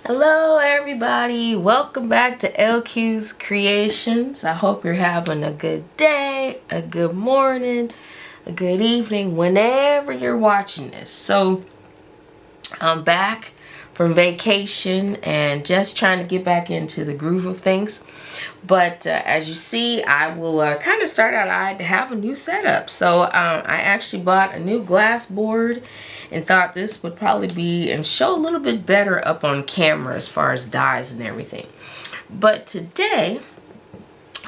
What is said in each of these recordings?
Hello everybody, welcome back to LQ's Creations. I hope you're having a good day, a good morning, a good evening, whenever you're watching this. So I'm back from vacation and just trying to get back into the groove of things. But as you see, I will kind of start out. I have a new setup. So I actually bought a new glass board and thought this would probably be and show a little bit better up on camera as far as dies and everything. But today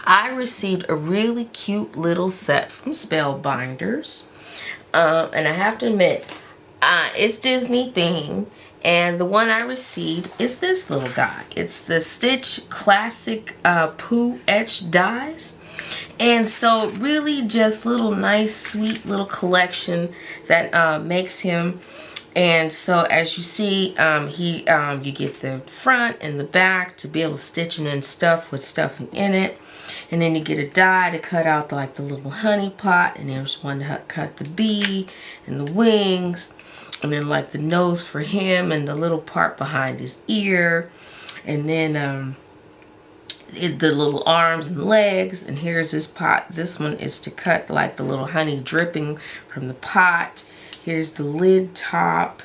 I received a really cute little set from Spellbinders. And I have to admit, it's Disney themed. And the one I received is this little guy. It's the Stitch Classic Pooh etched dies. And so really just little nice sweet little collection that makes him. And so as you see, you get the front and the back to be able to stitch in stuff with stuffing in it. And then you get a die to cut out like the little honey pot. And there's one to cut the bee and the wings. And then like the nose for him and the little part behind his ear. And then the little arms and legs. And here's his pot. This one is to cut like the little honey dripping from the pot. Here's the lid top.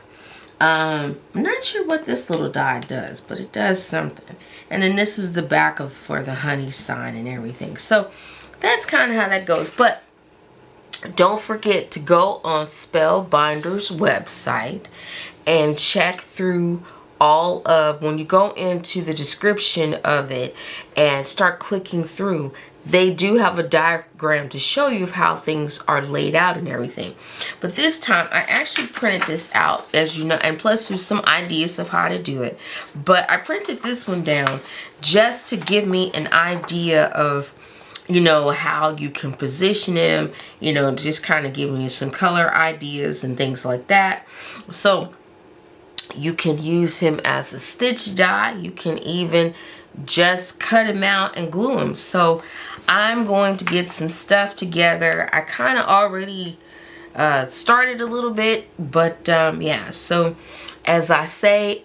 I'm not sure what this little die does, but it does something. And then this is the back for the honey sign and everything. So that's kind of how that goes. But don't forget to go on Spellbinder's website and check through all of, when you go into the description of it and start clicking through, they do have a diagram to show you how things are laid out and everything. But this time I actually printed this out, as you know, and plus there's some ideas of how to do it. But I printed this one down just to give me an idea of, you know, how you can position him, you know, just kind of giving you some color ideas and things like that. So you can use him as a stitch die. You can even just cut him out and glue him. So I'm going to get some stuff together. I kind of already started a little bit, but yeah. So as I say,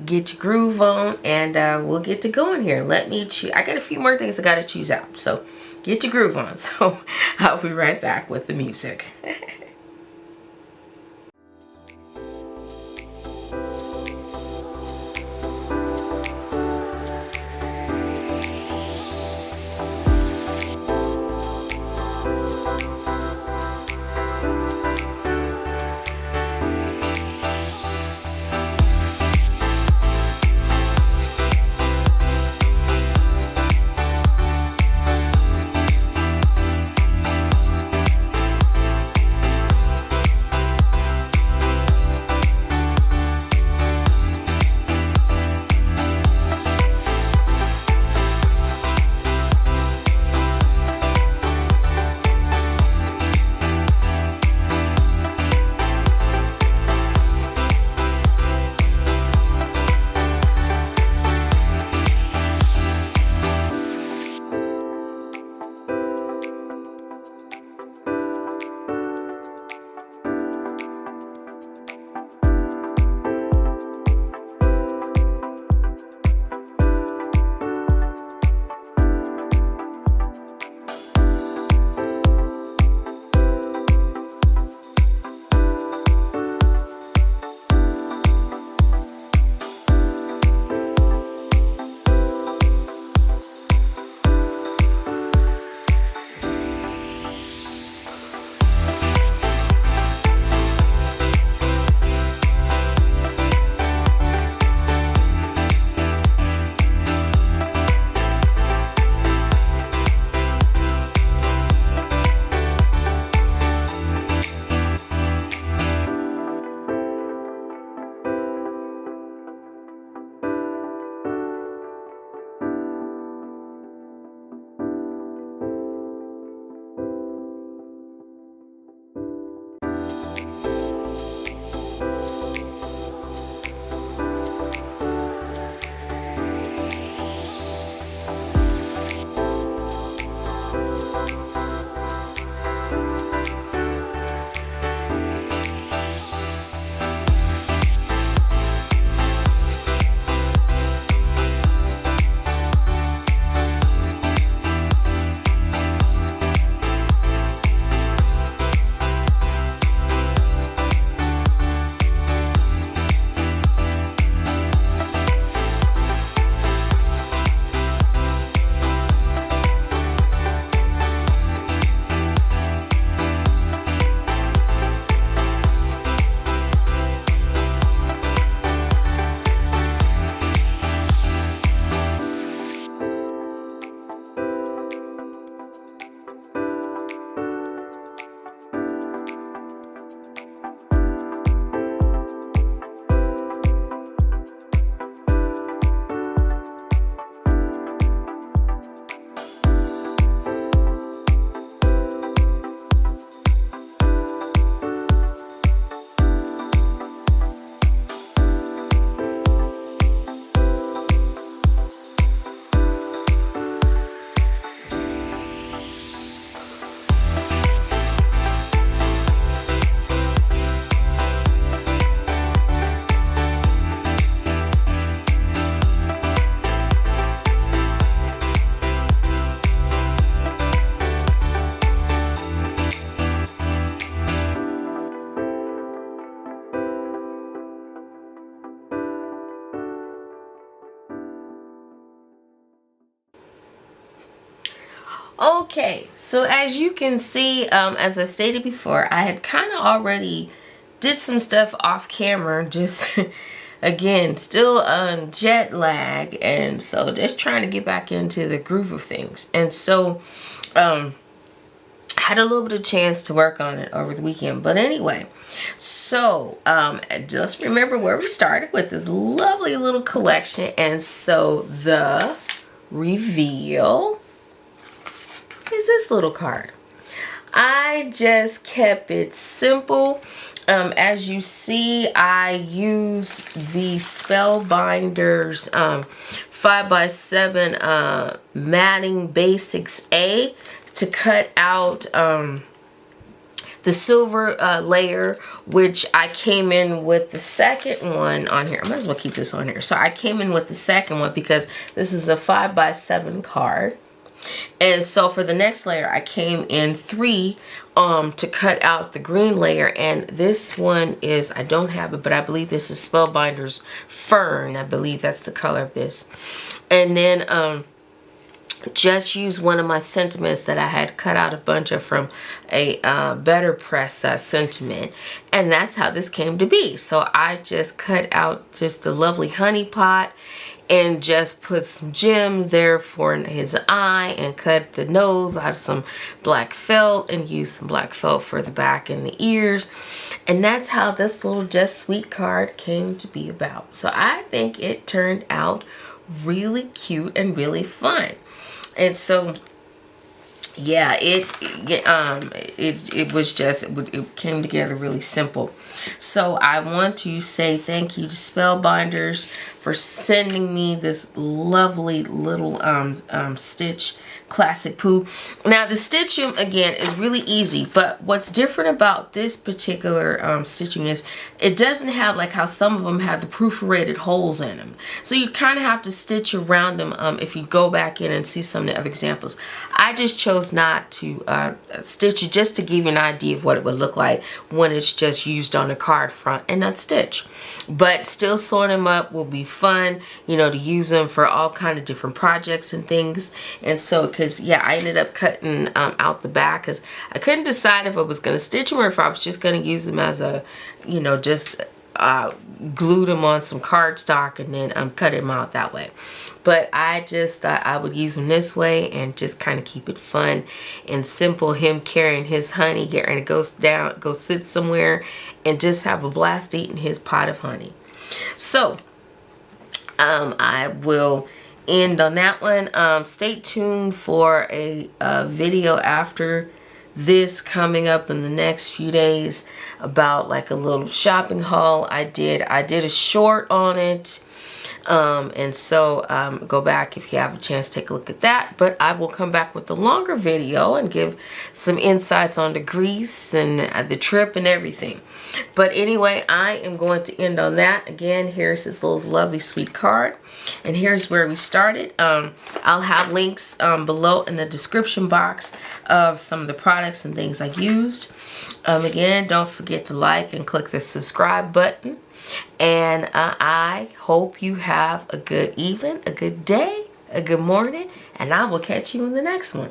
get your groove on and we'll get to going here. Let me choose. I got a few more things I got to choose out. So get your groove on. So I'll be right back with the music. Okay, so as you can see, as I stated before, I had kind of already did some stuff off camera, just again, still on jet lag, and so just trying to get back into the groove of things. And so had a little bit of chance to work on it over the weekend. But anyway, so just remember where we started with this lovely little collection. And so the reveal is this little card. I just kept it simple. As you see, I use the Spellbinders 5x7 Matting Basics A to cut out the silver layer, which I came in with the second one on here. I might as well keep this on here. So I came in with the second one because this is a 5x7 card. And so for the next layer, I came in 3 to cut out the green layer. And this one is, I don't have it, but I believe this is Spellbinders Fern. I believe that's the color of this. And then just use one of my sentiments that I had cut out a bunch of from a Better Press sentiment. And that's how this came to be. So I just cut out just the lovely honey pot and just put some gems there for his eye and cut the nose out of some black felt and use some black felt for the back and the ears. And that's how this little Just Sweet card came to be about. So I think it turned out really cute and really fun. And so yeah, it was just, it came together really simple. So I want to say thank you to Spellbinders for sending me this lovely little stitch classic Pooh. Now the stitch them again is really easy, but what's different about this particular stitching is it doesn't have like how some of them have the perforated holes in them. So you kind of have to stitch around them if you go back in and see some of the other examples. I just chose not to stitch it just to give you an idea of what it would look like when it's just used on the card front and not stitch. But still sewing them up will be fun, you know, to use them for all kind of different projects and things. And so, because yeah, I ended up cutting out the back because I couldn't decide if I was going to stitch them or if I was just going to use them as a, you know, just glued them on some cardstock and then cut them out that way. But I just thought I would use them this way and just kind of keep it fun and simple. Him carrying his honey, getting ready to go sit somewhere and just have a blast eating his pot of honey. So I will end on that one. Stay tuned for a video after this coming up in the next few days about like a little shopping haul I did a short on it. And so go back if you have a chance to take a look at that. But I will come back with a longer video and give some insights on the Greece and the trip and everything. But anyway, I am going to end on that. Again, here's this little lovely sweet card. And here's where we started. I'll have links below in the description box of some of the products and things I used. Again, don't forget to like and click the subscribe button. And I hope you have a good evening, a good day, a good morning, and I will catch you in the next one.